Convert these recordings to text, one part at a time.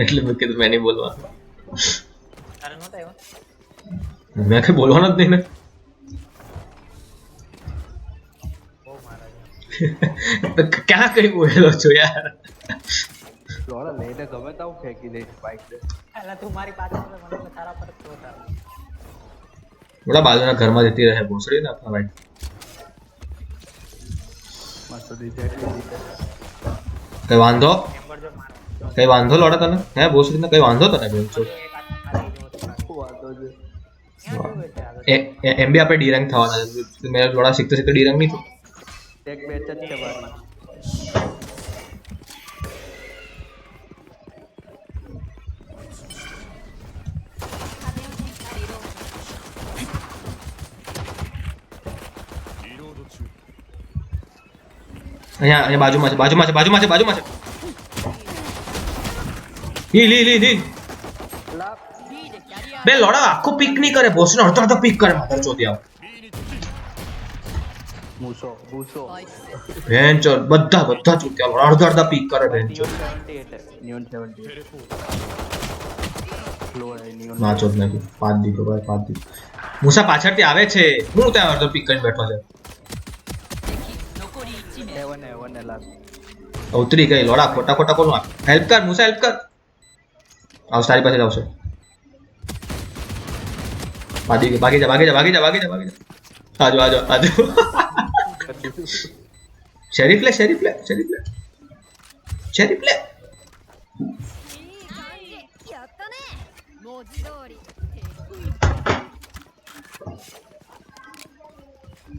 એટલે મેં કીધું મેં નહીં બોલવાનું. તારે નહોતા આવ્યો? મેં કઈ બોલવાનું જ નહીં ને. બહુ મારા છે. ક્યાં કઈ બોલેલો છો યાર? લોડા લઈને ગમે તાવ ફેંકી દે બાઈક ને. એટલે તું મારી પાછળ હતો, મને તો તારા પર જ જોતા. મોટા બાજુના ઘરમાં જતી રહે ભોસડી ને આપણા ભાઈ. મસ્ત ડિઝાઇન કઈ વાંધો? ચેમ્બર જો મારો કઈ વાંધો લોડા તને? હે ભોસડી ને કઈ વાંધો તને બેન છો? એક હાથ મારી જેવો તો વાતો છે. ક્યાં જોવે છે આગળ? એમ બી આપણે ડી રેન્ક થવાના છે. મેં લોડા શીખતો શીખતો ડી રેન્ક નહીં થયું. એક મેચ જ છે મારી. અહીંયા બાજુમાં છે. હીલ. બે લોડા આખું પિક નહીં કરે, ભોસડીનો અડધો પીક કરે માધર ચોથી આવ. મૂસો ભેન ચો બધા ચૂક્યા લોડા અડધા પીક કરે ભેન ચો. નિયોન 78 લો હે નિયોન ના ચોદ નાખ્યું. પાંચ દીધો ભાઈ, પાંચ દીધો. મુસા પાછળથી આવે છે, હું ત્યાં અડધો પીક કરીને બેઠો છે. એવન ને લાસ્ટ ઉતરી ગઈ લોડા, ખોટા કોનું આપ. હેલ્પ કર મુસા, હેલ્પ કર. આવ તારી પાસે જ આવશે. ભાગી જા. આજો. શેરીફ લે.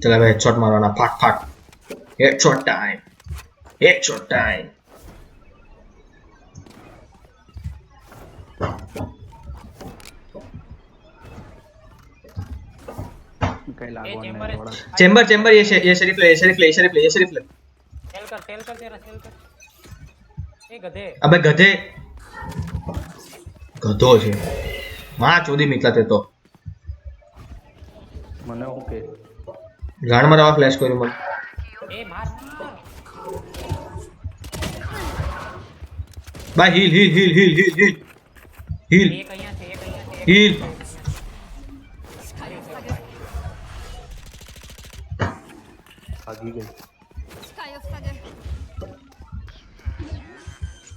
ચલા ભાઈ હેડશોટ મારવાના ફાટ. Headshot time. કઈ લાગવા એ નહીં લોડા. चेंबर ये शरीफ ले. સેલ કર તેરા સેલ કર. એ ગધે अबे गधो છે માં ચોદી મિતલા તે તો મને ઓકે ગાણ મારવા ફ્લેશ કર્યું મને. એ માર ભાઈ હીલ. એક અહીંયા છે હીલ. ભાગી ગઈ.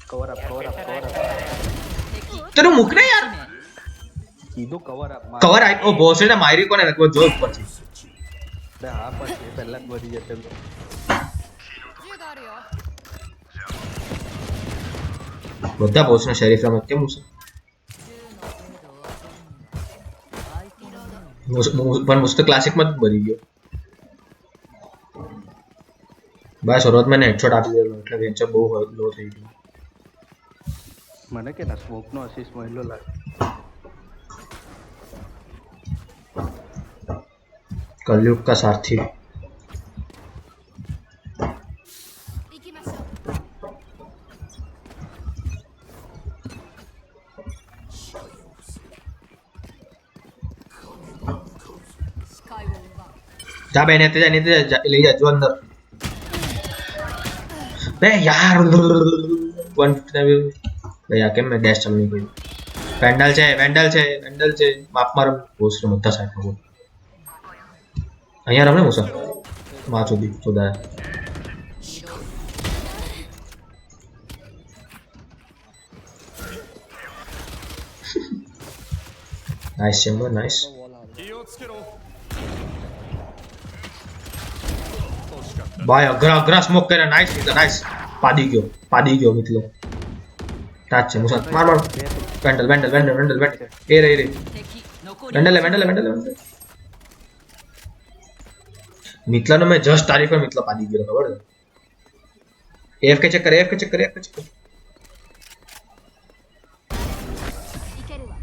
કવર અપ તેનું મુક ને યાર. કીધું કવર અપ કવર આઈ. ઓ ભોસડીને મારી કોને નકવો જો ઉપરથી. હા પછી પહેલા જ મરી જશે બધા ભોસડીને શરીફ રમત કેમ છે? પણ મુસ્ત ક્લાસિકમાં જ મરી ગયો. ભાઈ શરૂઆતમાં ને હેડશોટ આપી દેલો એટલે વેન્ચર બહુ લો થઈ ગયું. મને કે ના સ્મોક નો અસિસ્ટ મળ્યો લાગે. कलयुग का सारथी. जा बहने नीचे जा ले जा जो अंदर. बे यार वन भैया केम मैं डैश चलनी पड़ी. वेंडल છે માપ માર પોસ્ટ બધા સાઈડ માં. અહીંયા રમે મુસા માં ચોદી ચોદા. Nice chamber nice. ભાઈ અઘરા સ્મોક કરે. નાઈસ પાડી ગયો મિતલો. ટાચ છે મુસા માર વેન્ડલ એ રે વેન્ડલ મિતલાનો મેં જસ્ટ તારીફ પર મિતલા પાડી ગયો ખબર છે. AFK ચેક કર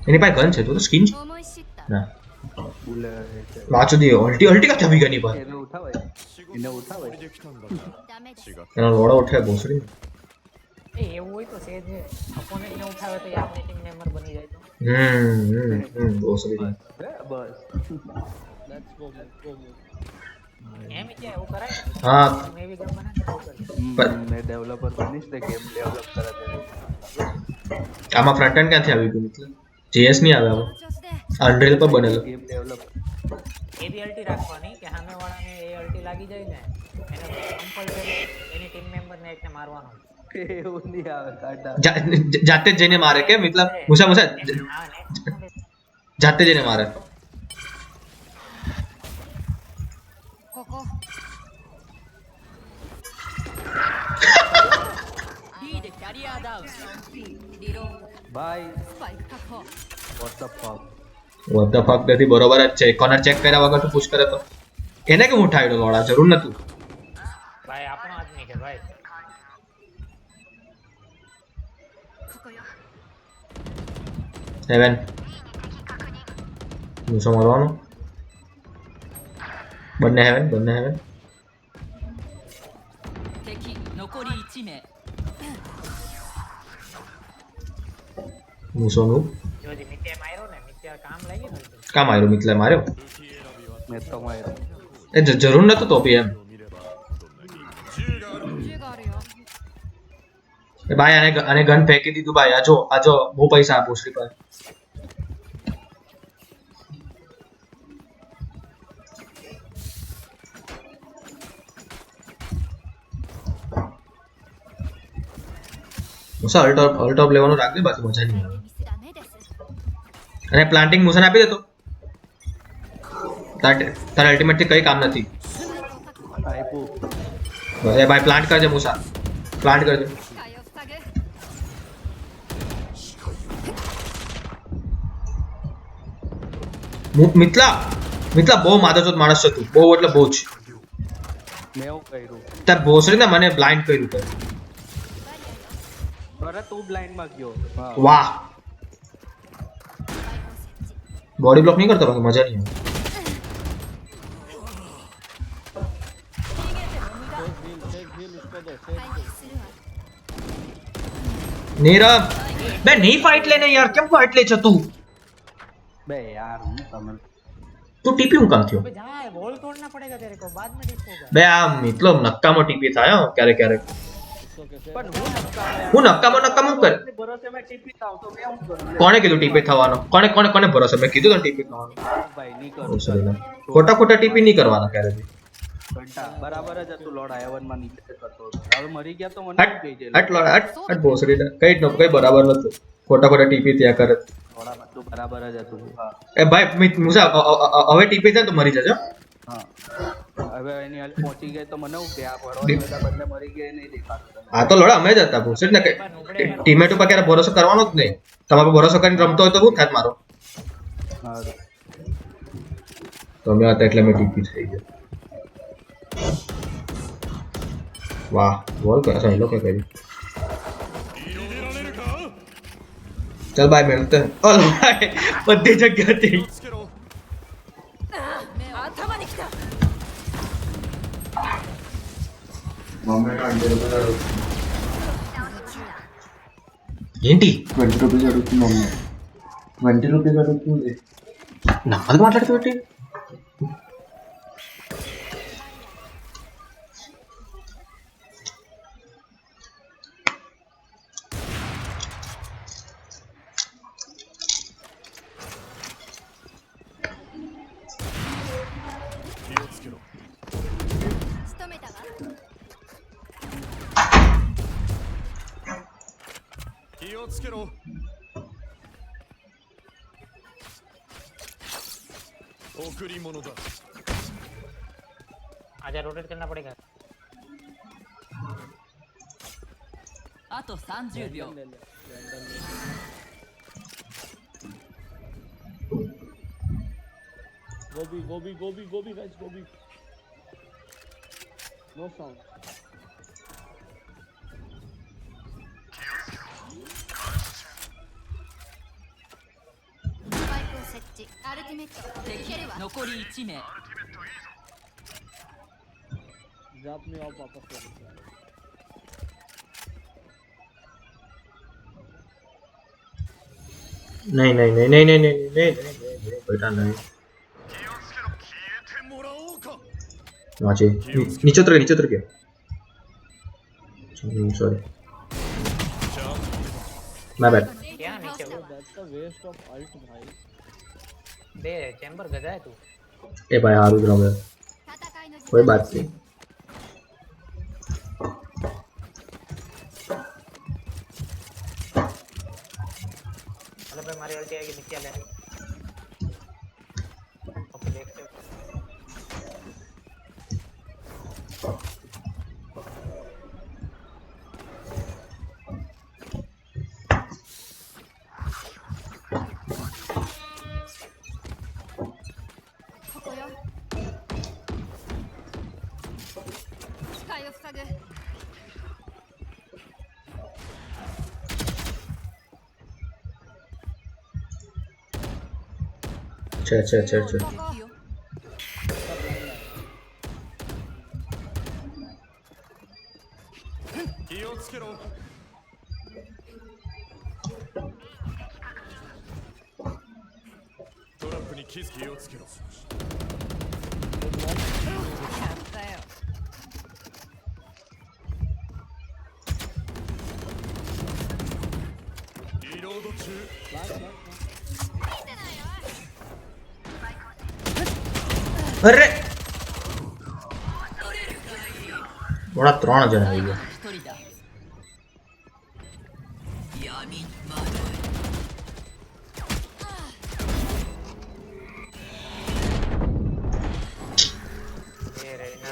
એની પાસે ગન છે તો સ્કિન છે ના બોલે વાચો દી અલ્ટી કા ચાબી ગની પર એને ઉઠાવે એનો લોડો ઉઠે ભોસડી. એ એવું હોય તો સેજ ઓપોનેન્ટ ને ઉઠાવે તો આપણે ટીમ મેમ્બર બની જાય તો ભોસડી બસ એમ કે એવું કરાય હા મે બી ગેમ બનાવે તો मैं डेवलपर बनीश ने गेम डेवलप करा दे આમાં ફ્રન્ટ એન્ડ ક્યાંથી આવી ગયું મતલબ JS નહીં આવે આમાં અનરીલ પર બનેલો ગેમ ડેવલપ એવી અલ્ટી રાખવાની કે સામેવાળાને એ અલ્ટી લાગી જાય ને એને કમ્પલસરી એની ટીમ મેમ્બરને એકને મારવાનો એવું નહીં આવે કાઢા જાતે જ જઈને મારે કે મતલબ મુસા હા next જાતે જઈને મારે ここ B でキャリアダウンリロード ભાઈ スパイク確保 what the fuck what the fuck નથી બરોબર જ છે કોર્નર ચેક કર્યા વગર તો પુશ કરે તો એને કેમ ઉઠાવ્યો લોડા જરૂર નતું ભાઈ આપણો આદમી છે ભાઈ ここよ 7 મુસો મારવાનો બંને હેવન 敵残り1名 મુસોનું જોજી મિત્યા માર્યો ને મિત્યા કામ લાગ્યું ને કામ આવ્યું મિતલે માર્યો મેં તો માર્યો એ જરૂર નતું તો બી એમ 銃があるよ એ ભાઈ આને ગન ફેંકી દીધું ભાઈ આજો બહુ પૈસા આપો શ્રી ભાઈ મુસા અલ્ટોપ લેવાનું રાખજે બાકી મજા નહીં આવે ミスダメです અને પ્લાન્ટિંગ મુસાને આપી દેતો તારા અલ્ટિમેટ થી કઈ કામ નથી આપ્યું એ ભાઈ પ્લાન્ટ કરજે મુસા પ્લાન્ટ કરજે 視界を塞ぐ મિતલા બહુ માથાચોદ માણસ છે તું બહુ એટલે બહુ જ મેં એવું કર્યું તાર ભોસડીને મને બ્લાઇન્ડ કર્યું તે અરે તું બ્લાઇન્ડ માં ગયો હા વાહ スパイクを設置 બોડી બ્લોક નહીં કરતો બાકી મજા નહીં આવે નીરવ બે નહીં ફાઇટ લેને યાર કેમ ફાઇટ લે છે તું બે યાર હું તમે તું ટીપી હું કામ થયો अबे जहाँ है बॉल तोड़ना पड़ेगा तेरे को बाद में डिस्क होगा બે આ મિતલો નક્કામાં ટીપી થાય હો ક્યારેક ક્યારેક પણ હું નક્કામાં હું નક્કામાં કર ભરોસે મેં ટીપી થાવ તો મેં શું કરું કોણે કીધું ટીપી થવાનો કોને ભરોસો મેં કીધું તને ટીપી થવાનો ભાઈ નહીં ઓ, કરું sorry ના. ખોટા ટીપી નહીં કરવાના ક્યારે બી ઘંટા બરાબર જ હતું લોડ આયવન માં નીચે કરતો હતો હવે મરી ગયા તો મને હટ કહી દે હટ લોડા હટ ભોસડી કઈ બરાબર નતું ખોટા ટીપી ત્યાં કરે લોડા બધું બરાબર જ હતું હા એ ભાઈ મુસા હવે ટીપી જાય ને તો મરી જજો હા હવે એની હાલ પહોંચી ગઈ તો મને એવું કે આ ભરવા બદલે મરી ગયા એ નહીં દેખાતું આ તો લોડા અમે જ હતા ભોસડી ને ટીમેટ ઉપર ક્યારે ભરોસો કરવાનો જ નહીં તમારે ભરોસો કરીને રમતો હોય તો શું થાય મારો હા તો અમે હતા એટલે મેં ટીપી થઈ ગયો વાહ બોલ કરે સહેલો કે કરી चल बाय मिलते हैं ओल भाई बद्दी जगह थी 頭に来た ఏంటి 20 రూపీస్ అడుగుతుంది మమ్మీ 20 రూపీస్ అడుగుతుంది నాలుగు మాట్లాడుతూ आजा रोटेट करना पड़ेगा あと30秒 Gobi, guys, Gobi. No sound.残り1名 Drop me off वापस कर दो। नहीं बेटा नहीं नीचे उतर गया सॉरी માય બેડ क्या नीचे वो That's the waste of ult भाई. दे चैम्बर गजा है तू એ ભાઈ હારું જ રમે કોઈ બાત નહીં मतलब भाई मारी अल्टी आएगी नीचे ले ओके देखते છે અરે થોડા 3 જણા આવી ગયા 一人だ ये रहना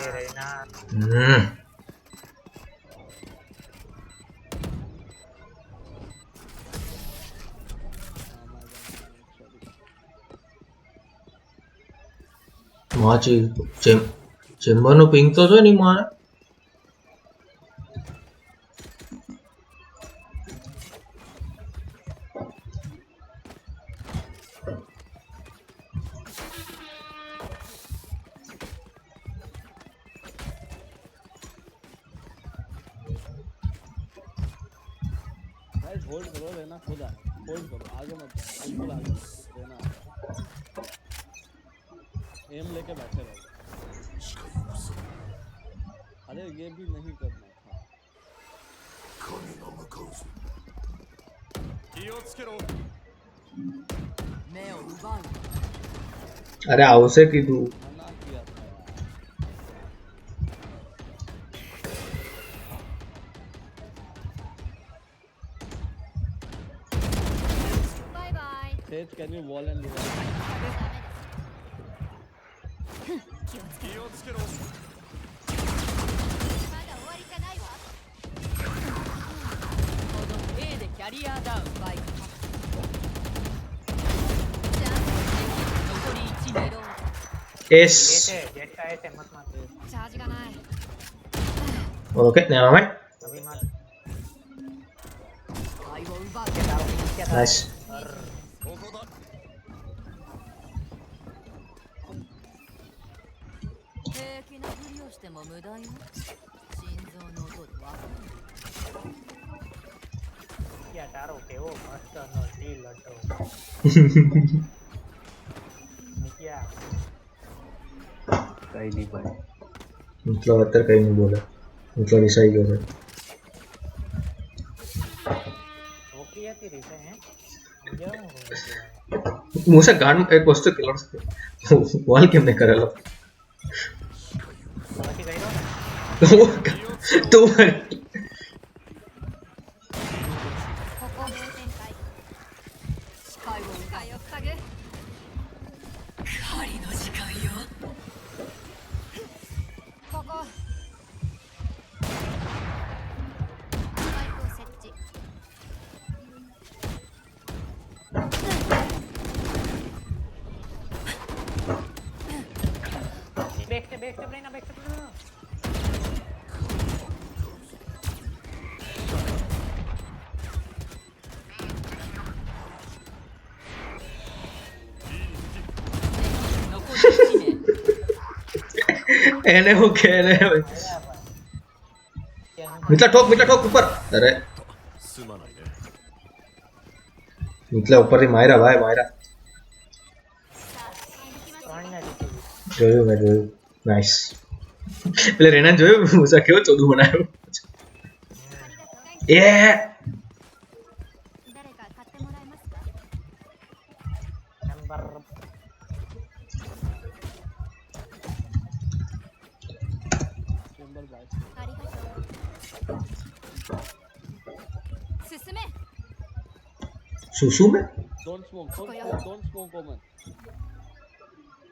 વાંચી ચેમ્બરનું પિંક તો છે નહીં મારે Guys, hold करो रहना खुद आ. Hold करो आगे मत जाओ. बिल्कुल आगे रहना. एम लेके बैठे रहो. अरे ये भी नहीं करना था. અરે આવશે કીધું मना किया था यार. Sage, can you wall and revive? A でキャリアダウンバイク残り1名 S ऐसे जेट का ऐसे मत मार ઓકે ને આવે अभी मत 愛を奪う के दाव नीचे दाव નાઈસ平気なふりをしても無駄よ心臓の音でわかる क्या तारो के वो मस्त नो डी लटो निकिया કઈ નહીં ભાઈ મિત્રો અત્યારે કઈ નહીં બોલે મિત્રો રિસાઈ ગયો છે वो किया थी रिसे हैं जाऊं મુસે ગાન એક વસ્તુ કેલો વોલ કેમ ને કરેલો बाकी गई તો 視界を奪いを塞ぐ狩りの時間よここスパイクを設置 बैक स्टेप लेना बैक स्टेप लेना એને હું કે એને મિતલા ઠોક ઉપર અરે મિતલા ઉપર થી માર્યા ભાઈ માર્યા જોયું મેં જોયું નાઈસ એટલે રેના જોયું મુસા કેવો ચોદું બનાવ્યો એ सुसु में Don't smoke. Don't smoke, Oman.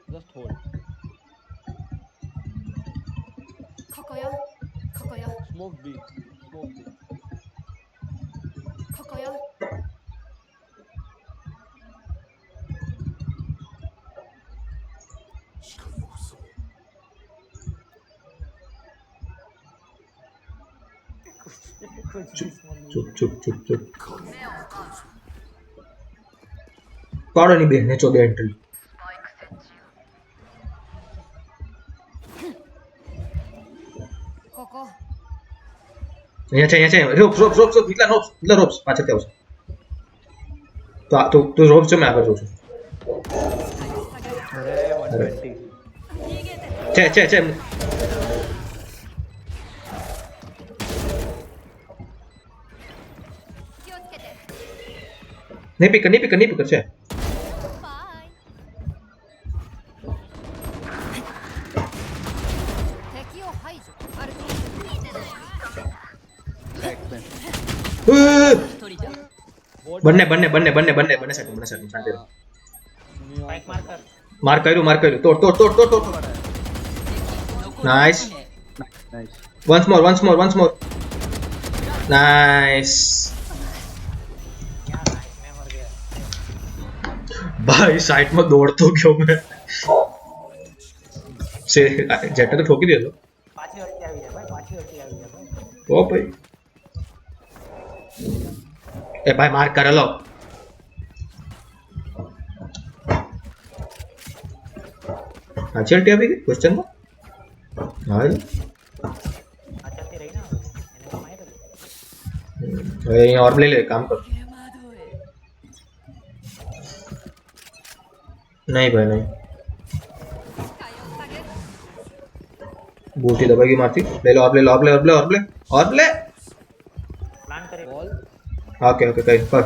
Just hold. ここよここよ Smoke B. Smoke B. ここよ चुप चुप चुप चुप कौन नहीं बहने चौदह एंट्री Koko. અહીંયા છે રોપ્સ રોપ્સ રોપ્સ કેટલા રોપ્સ પાછળથી આવશે તો તું રોપ્સ છે મેં આગળ જોઉં છું અરે 120 છે નહીં પીકર છે Bye. 敵を排除。あると બંને સાઈડ સ્પાઇક માર્કર માર કર્યું તોડ nice nice once more nice ક્યાં નાઈસ મેં મર ગયા ભાઈ સાઈડ માં દોડતો ગયો મેં જેટને તો ઠોકી દીધો પાછી અટકી આવી જાય ભાઈ પાછી અટકી આવી જાય ભાઈ ઓ ભાઈ એ ભાઈ માર કરેલો પાછળથી આવી ગઈ ક્વેશ્ચનમાં હા પાછળથી રહી ને એને તો મારી હવે અહીંયા ઓર લઈ લે કામ કર नहीं भाई नहीं बूटी दबाएगी मारती ले लो आप ले પ્લાન કરી Ball. ओके कहीं पर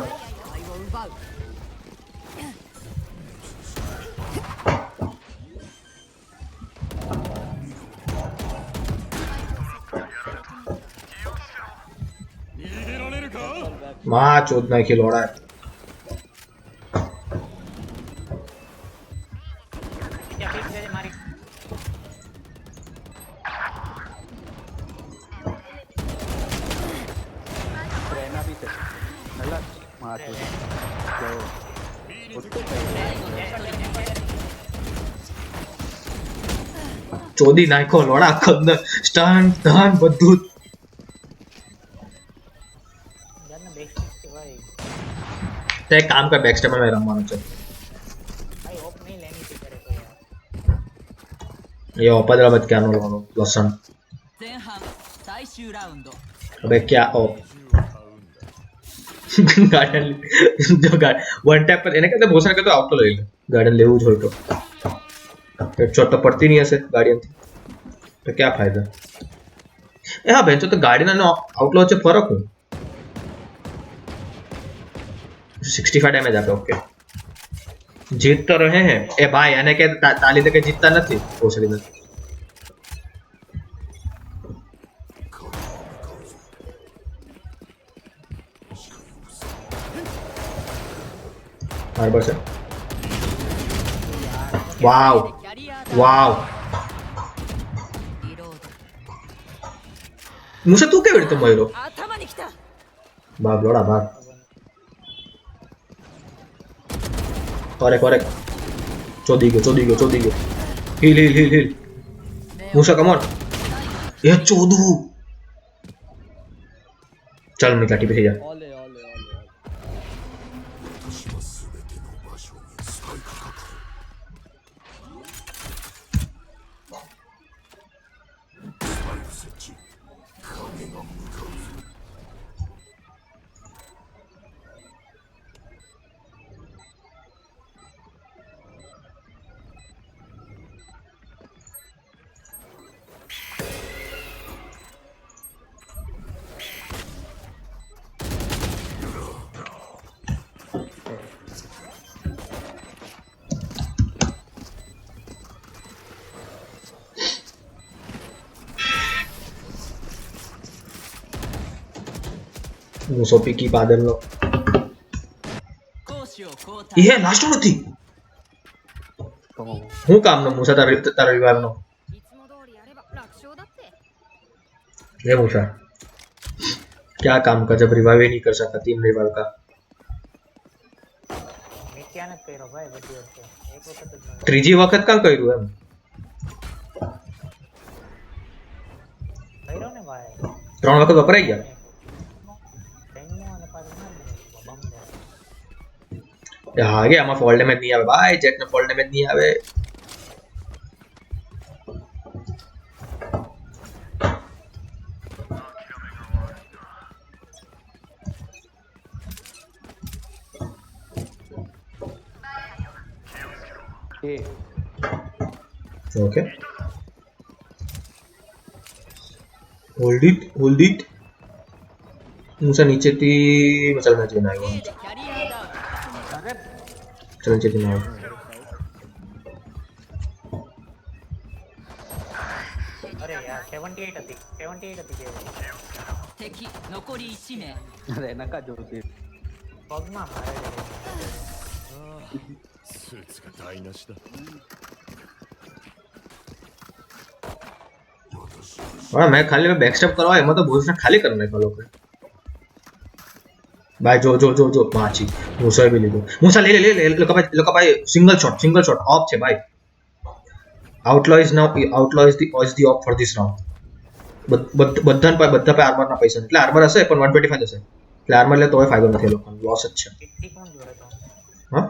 माँ चोद नहीं खिलौड़ा है ત્યાં ફિક્સ છે મારી રહેના भी છે નલા માર તો ચોદી નાખો લોડા ખંદર સ્ટન ધન બધું યાર બેસ્ટ છે ભાઈ તે એક કામ કર બેકસ્ટેપ માં રમવાનું છે ભાઈ ઓપ નહીં લેની છે કરે તો યાર ये ओपा मत क्या नो लसन 前半最終ラウンド अबे क्या ओप गार्डन जो वन टैप पर એને कहते बहुत सारे कहते आउट લઈ લે ગાર્ડન લેવું જ હોય તો हेडशॉट तो पड़ती नहीं ऐसे गार्डियन थी तो क्या फायदा ए हाँ बेंचो तो गार्डियन અને आउटलो વચ્ચે ફરક હું 65 डैमेज આપે ओके जीत तो रहे हैं ए भाई यानी के ताली दे के जीतता નથી ઓસરી નથી बराबर से वाव キャリア वाव リロード。 मुझे तू क्या बेटे मयूरो 頭に来た भाग लोड़ा भाग करेक्ट चोदी गयो हिल मुसा कम ऑन ये चोदू चल मैं काटी पे जा Ole. मुसोपी की बादल लो 交 એ 代 લાસ્ટ નથી તો હું કામનો મૂસા તારા રિવાઈવનો いつも通りやれば楽勝だって ये मूसा क्या काम का जब रिवाइव ही नहीं कर सकता टीम रिवाइव का નિત્યાને જ કર્યો ભાઈ બધી વખતે એક વખત જ નહીં. ત્રીજી વખત કામ કર્યું એમ કર્યો ને ભાઈ 3 વખત વપરાઈ ગયા ટ્રેનનો અને પાછું મારી દીધું. બમ દે. હા કે આમાં ફોલ્ટ ડેમેજ નહીં આવે ભાઈ જેટને ફોલ્ટ ડેમેજ નહીં આવે એ ઓકે હોલ્ડ ઇટ મૂસા નીચેથી ચાલ નથી ના આવ્યો キャリアダウン ચાલ નીચેથી ના આવ્યો અરે યાર 78 હતી 78 હતી કેવી. 敵残り1名 રેના કા જોતી પગમાં મારે हाँ मैं खाली में बैकस्टेप करवा है मतलब भूसा खाली करने का लोग भाई जो जो जो जो माची मूसा भी ले लो मूसा ले ले ले लोका भाई सिंगल शॉट ऑफ छे भाई outlaw is the of for this round બધા पे आर्मर ना पैसा એટલે આર્મર હશે પણ 125 હશે એટલે આર્મર લે તોય ફાયદો નથી લોકોને લોસ જ છે કિટથી કોણ જોડે તો હા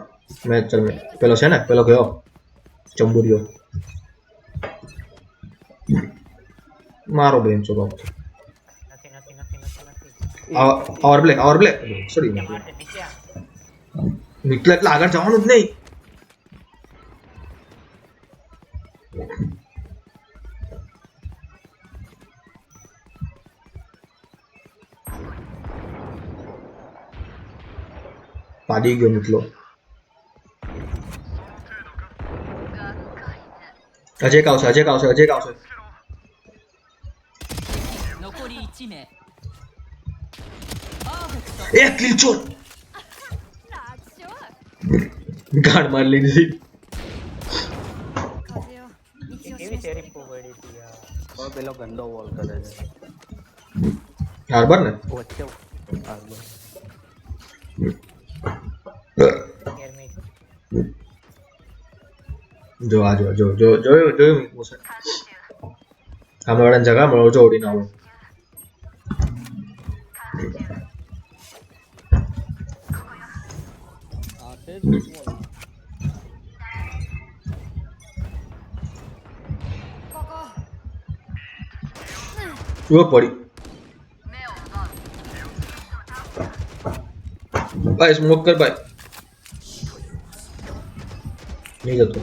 મેં ચલ મેં પેલો છે ને પેલો ગયો ચંબુરિયો મારો બેન છો બાપ નથી નથી નથી નથી નથી और ब्लैक सॉरी નીચે મારતે નીચે આ. નીકળે એટલે આગળ જવાનું જ નહીં પાડી ગયો નીકળો અજય કાવશે残り1名パーフェクト એ કિલ ચોર 楽勝 ગાડ માર લીધી 風よ道を કેવી 示して શેરીફ પડી હતી યાર. હવે પેલો ગંદો વોલ કરે છે હાર્બર ને વચ્ચે આગળ ગેરમી જો આ જોયું મૂસે આમાં વાળાની જગા મળો જો ઓડીને આવો આ છે જ small. જો પડી ભાઈ સ્મોક કર ભાઈ નહીં જતો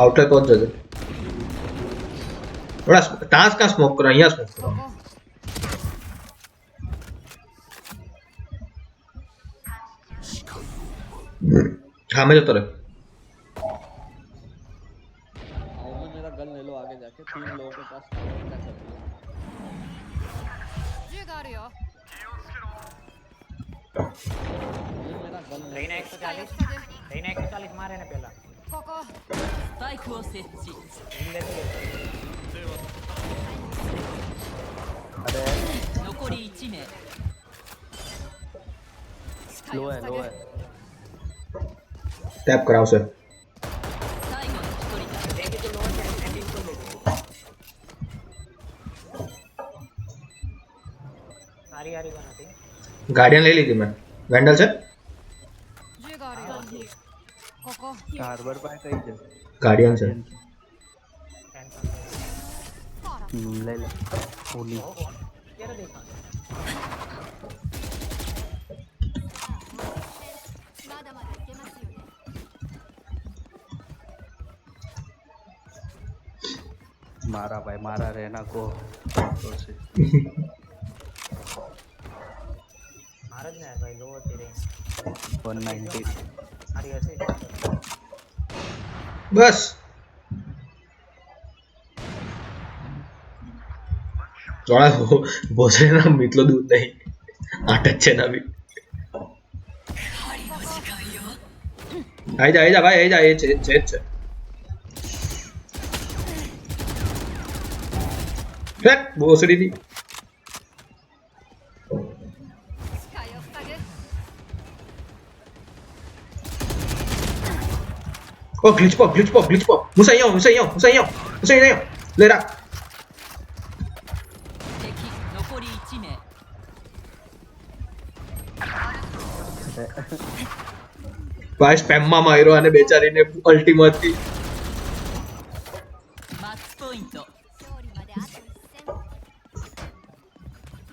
આઉટર તો જ જશે થોડા ટાસ્ક કા સ્મોક કરો અહીંયા સ્મોક કરો हाँ मैं जतो रहे आओ में मेरा गन ले लो आगे जाके 3 लोगों के पास cover क्या कर रहे हो? 銃があるよ ये मेरा गन ले લઈને 140 લઈને 140 મારે ને પેલા ここスパイクを設置 હિલ લેતી残り1名 視界 લો を હે 塞 લો ぐ હે टैप कराओ सर 最後の1人だ દેખી તો લો છે એન્ડિંગ તો લેતી સારી હારી ગન હતી गार्डियन ले लीजिए मैं वेंडल से 銃があるよここ હાર્બર પાસે કઈ છે गार्डियन से ટેન્શન લઈ લે ઓલી ક્યારે દેખા まだまだいけますよね મારા ભાઈ મારા રેના કો તો છે મારે જ ને ભાઈ લો હતી રે 190 સારી હશે बस थोड़ा भोसले ना मितलो दूध नहीं आठ अच्छे ना भी આઈ જા ભાઈ, આઈ જા, એ છે જ છે. Fake બોસડીની. Oh, glitch pop. Musa અહીંયા લે રાખ. 敵残り1名 ભાઈ સ્પેમમાં માર્યો અને બેચારીને અલ્ટીમાંથી. マッチポイント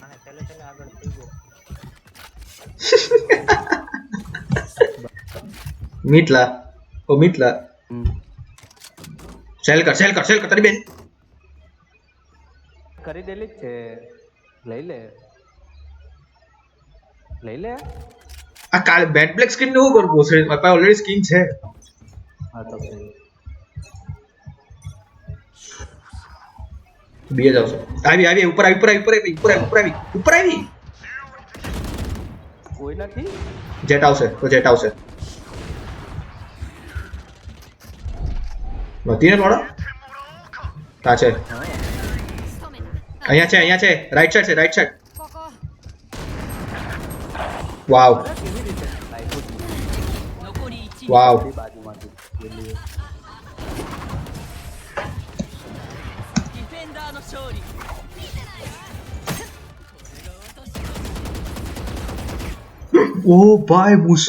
અને છેલ્લે છેલ્લે આગળ થઈ ગયો. મીટલા. સેલ કર તારી બેન. કરી દેલી જ છે, લઈ લે. આ કાલે બેટ બ્લેક સ્કિન નું કરું બોસડી, મારી પાસે ઓલરેડી સ્કિન છે. હા તો સહી. બીએ જાવ છો. આવી ઉપર આવી. કોઈ નથી. જેટ આવશે. નથી ને થોડા તા છે. અહીંયા છે રાઈટ સાઈડ. વાવ 残り1名 વાવ. બાજુમાંથી પેલી. ディフェンダーの勝利 ઓ ભાઈ મૂસો